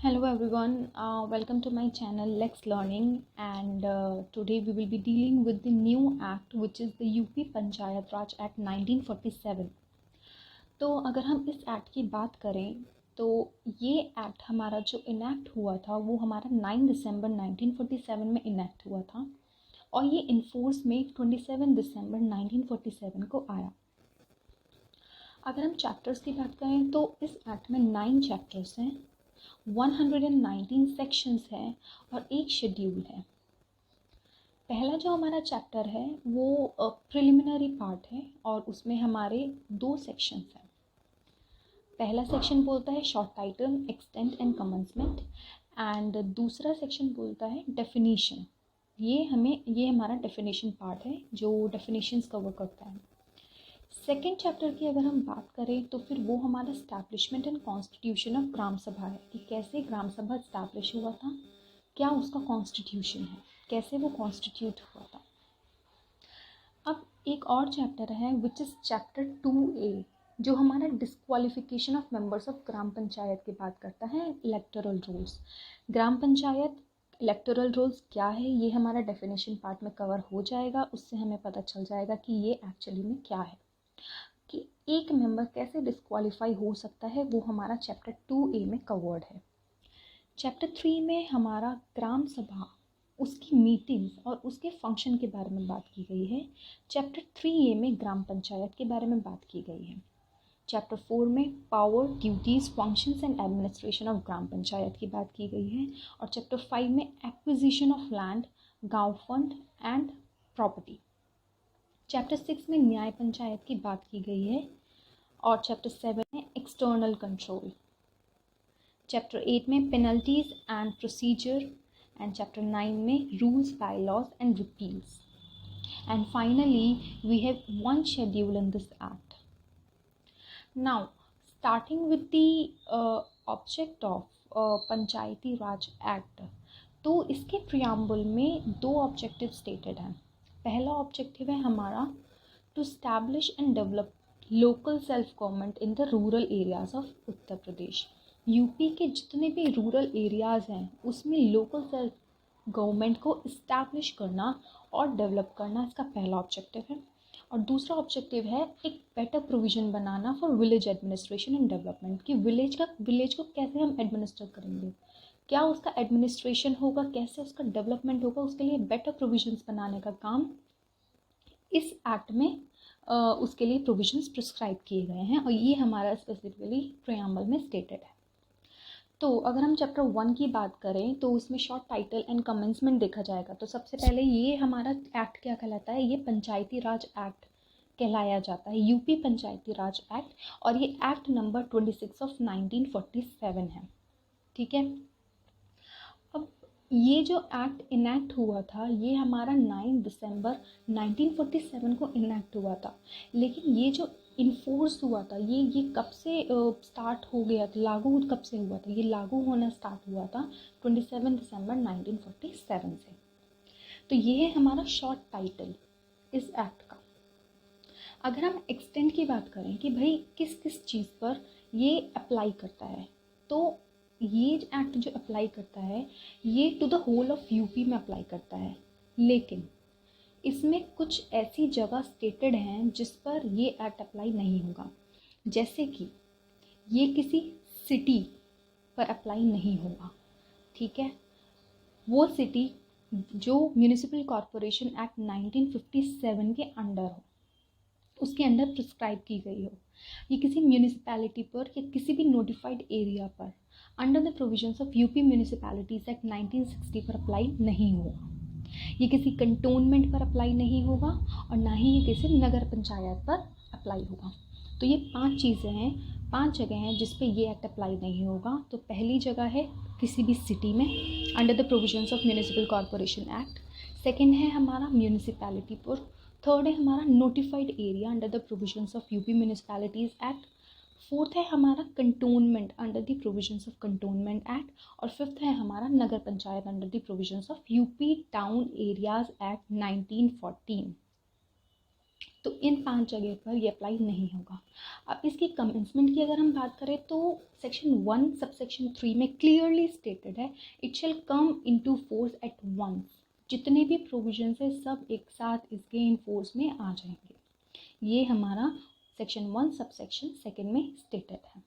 Hello everyone, welcome to my channel Lex Learning, and today we will be dealing with the new act which is the UP Panchayat Raj Act 1947. तो अगर हम इस act की बात करें तो ये एक्ट हमारा जो इनैक्ट हुआ था वो हमारा 9 दिसंबर 1947 में इनैक्ट हुआ था और ये इन्फोर्स में 27 दिसंबर 1947 को आया। अगर हम चैप्टर्स की बात करें तो इस एक्ट में 9 चैप्टर्स हैं, 119 सेक्शंस हैं और एक शेड्यूल है। पहला जो हमारा चैप्टर है वो प्रिलिमिनरी पार्ट है और उसमें हमारे 2 सेक्शंस हैं। पहला सेक्शन बोलता है short title, extent and commencement, and दूसरा सेक्शन बोलता है डेफिनीशन। ये हमारा डेफिनेशन पार्ट है जो डेफिनेशंस कवर करता है। सेकेंड चैप्टर की अगर हम बात करें तो फिर वो हमारा establishment and constitution of gram सभा है कि कैसे ग्राम सभा इस्टेब्लिश हुआ था, क्या उसका कॉन्स्टिट्यूशन है, कैसे वो कॉन्स्टिट्यूट हुआ था। अब एक और चैप्टर है विच इज़ चैप्टर 2A जो हमारा disqualification of members of gram panchayat की बात करता है, इलेक्टोरल रूल्स। ग्राम पंचायत इलेक्टोरल रूल्स क्या है ये हमारा डेफिनेशन पार्ट में कवर हो जाएगा, उससे हमें पता चल जाएगा कि ये एक्चुअली में क्या है, कि एक मेंबर कैसे डिस्क्वालीफाई हो सकता है, वो हमारा चैप्टर 2A में कवर्ड है। चैप्टर 3 में हमारा ग्राम सभा, उसकी मीटिंग्स और उसके फंक्शन के बारे में बात की गई है। चैप्टर 3A में ग्राम पंचायत के बारे में बात की गई है। चैप्टर 4 में power, duties, functions and administration of gram panchayat की बात की गई है और चैप्टर 5 में एक्विजिशन ऑफ लैंड, गांव फंड एंड प्रॉपर्टी। चैप्टर 6 में न्याय पंचायत की बात की गई है और चैप्टर 7 में एक्सटर्नल कंट्रोल। चैप्टर 8 में penalties and procedure and chapter 9 में rules, byelaws and repeals. And finally we have one schedule in this act. Now starting with the object of Panchayati Raj act, तो इसके preamble में 2 objective stated हैं। पहला objective है हमारा to establish and develop local self government in the rural areas of Uttar Pradesh. UP के जितने भी रूरल एरियाज़ हैं उसमें लोकल सेल्फ गवर्नमेंट को इस्टेब्लिश करना और डेवलप करना इसका पहला ऑब्जेक्टिव है। और दूसरा ऑब्जेक्टिव है एक better provision banana for village administration and development, कि विलेज को कैसे हम एडमिनिस्टर करेंगे, क्या उसका एडमिनिस्ट्रेशन होगा, कैसे उसका डेवलपमेंट होगा, उसके लिए बेटर प्रोविजंस बनाने का काम इस एक्ट में उसके लिए प्रोविजंस प्रिस्क्राइब किए गए हैं और ये हमारा स्पेसिफिकली प्रियम्बल में स्टेटेड है। तो अगर हम चैप्टर 1 की बात करें तो उसमें शॉर्ट टाइटल एंड कमेंसमेंट देखा जाएगा। तो सबसे पहले ये हमारा एक्ट क्या कहलाता है, ये पंचायती राज एक्ट कहलाया जाता है, यूपी पंचायती राज एक्ट, और ये एक्ट नंबर 26 ऑफ 1947 है। ठीक है, अब ये जो एक्ट इनैक्ट हुआ था ये हमारा 9 दिसंबर 1947 को इनैक्ट हुआ था, लेकिन ये जो इन्फोर्स हुआ था ये कब से स्टार्ट हो गया था, लागू कब से हुआ था, ये लागू होना स्टार्ट हुआ था 27 दिसंबर 1947 से। तो ये है हमारा शॉर्ट टाइटल इस एक्ट का। अगर हम एक्सटेंट की बात करें कि भाई किस किस चीज़ पर ये अप्लाई करता है, तो ये एक्ट जो अप्लाई करता है ये to the whole of UP में अप्लाई करता है, लेकिन इसमें कुछ ऐसी जगह स्टेटेड हैं जिस पर ये एक्ट अप्लाई नहीं होगा। जैसे कि ये किसी सिटी पर अप्लाई नहीं होगा, ठीक है, वो सिटी जो म्यूनिसिपल कॉरपोरेशन एक्ट 1957 के अंडर हो, उसके अंडर प्रिस्क्राइब की गई हो। ये किसी म्यूनिसिपैलिटी पर या किसी भी नोटिफाइड एरिया पर under the provisions of UP municipalities act 1960 पर अप्लाई नहीं होगा। ये किसी कंटोनमेंट पर अप्लाई नहीं होगा और ना ही ये किसी नगर पंचायत पर अप्लाई होगा। तो ये 5 चीज़ें हैं, 5 जगह हैं जिस पे ये एक्ट अप्लाई नहीं होगा। तो पहली जगह है किसी भी सिटी में under the provisions of municipal corporation act. Second है हमारा म्यूनिसिपैलिटी पर। थर्ड है हमारा notified area under the provisions of UP municipalities act. Fourth है हमारा cantonment under the provisions of cantonment act. और फिफ्थ है हमारा nagar panchayat under the provisions of UP town areas act 1914। तो इन 5 जगह पर ये अप्लाई नहीं होगा। अब इसकी कमेंसमेंट की अगर हम बात करें तो सेक्शन 1 सबसेक्शन 3 में क्लियरली स्टेटेड है, it shall come into force at once. जितने भी प्रोविजंस है सब एक साथ इसके इन फोर्स में आ जाएंगे। ये हमारा सेक्शन 1 सबसेक्शन 2 में स्टेटेड है।